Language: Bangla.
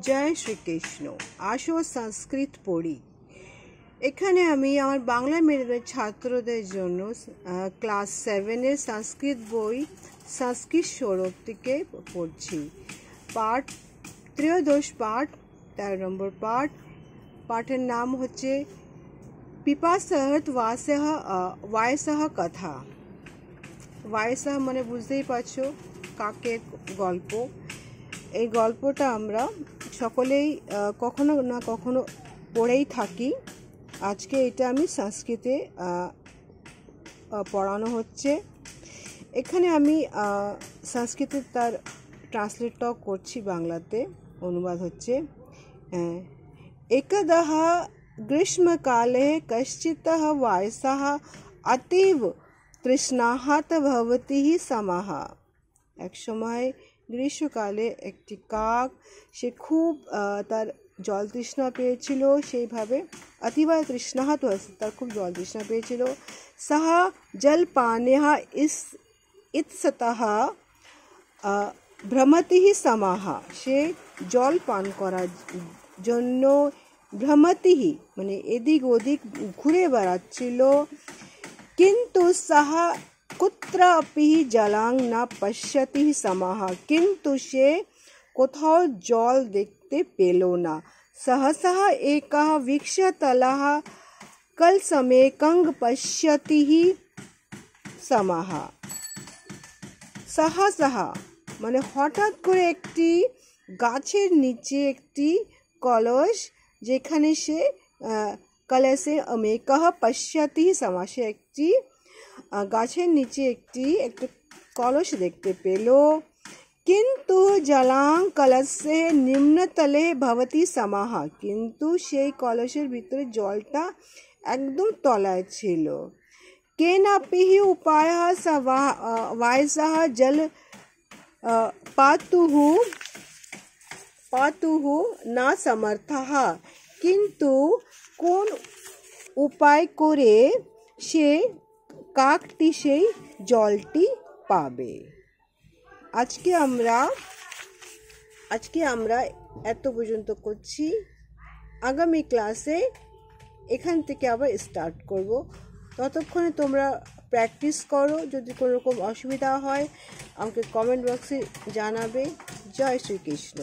জয় শ্রীকৃষ্ণ। আসো সংস্কৃত পড়ি। এখানে আমি আমার বাংলা মিডিয়ামের ছাত্রদের জন্য ক্লাস 7-এর সংস্কৃত বই সংস্কৃত সৌরভ থেকে পড়ছি। পাঠ ত্রয়োদশ পাঠ, 13 নম্বর পাঠ। পাঠের নাম হচ্ছে পিপাসহত ওয়ায়সহ কথা। ওয়ায়সহ মানে বুঝতেই পারছো, কাকের গল্প। এই গল্পটা আমরা সকলেই কখনো না কখনো পড়েই থাকি। আজকে এটা আমি সংস্কৃতে পড়ানো হচ্ছে। এখানে আমি সংস্কৃতে তার ট্রান্সলেটটাও করছি, বাংলাতে অনুবাদ হচ্ছে। একদহ গ্রীষ্মকালে কশ্চিৎ ওয়ায়সः অতীব তৃষ্ণাহত ভবতি সমাহ। এক সময় গ্রীষ্মকালে একটি কাক, সে খুব তার জল তৃষ্ণা পেয়েছিল, সেইভাবে অতীব তৃষ্ণাহত, তার খুব জল তৃষ্ণা পেয়েছিল। সহ জলপানেহ ইৎসতঃ ভ্রমতি সমাহ, সে জল পান করার জন্য ভ্রমতি মানে এদিক ওদিক ঘুরে বেড়াচ্ছিল। কিন্তু সহ কুত্রাপি জলাং না পশ্যতি সমাহ, কিন্তু সে কোথাও জল দেখতে পেল না। সহসা একঃ বৃক্ষতলঃ কলসমেকং পশ্যতি সমাহ। সহসা মানে হঠাৎ করে একটি গাছের নিচে একটি কলস, যেখানে সে কলসে অমেকঃ পশ্যতি সমাহ, সে একটি গাছের নিচে একটি কলস দেখতে পেল। কিন্তু জলাং কলসে নিম্নতলে ভবতি সমাহ, কিন্তু সেই কলসের ভিতরে জলটা একদম তলায় ছিল। কেনাপি উপায়ঃ স ওয়ায়সः জল পাতুঃ না সমর্থঃ, কিন্তু কোন উপায় করে সে কাকটি সেই জলটি পাবে। আজকে আমরা এত পর্যন্ত করছি। আগামী ক্লাসে এখান থেকে আবার স্টার্ট করব। ততক্ষণে তোমরা প্র্যাকটিস করো। যদি কোনো রকম অসুবিধা হয় আমাকে কমেন্ট বক্সে জানাবে। জয় শ্রীকৃষ্ণ।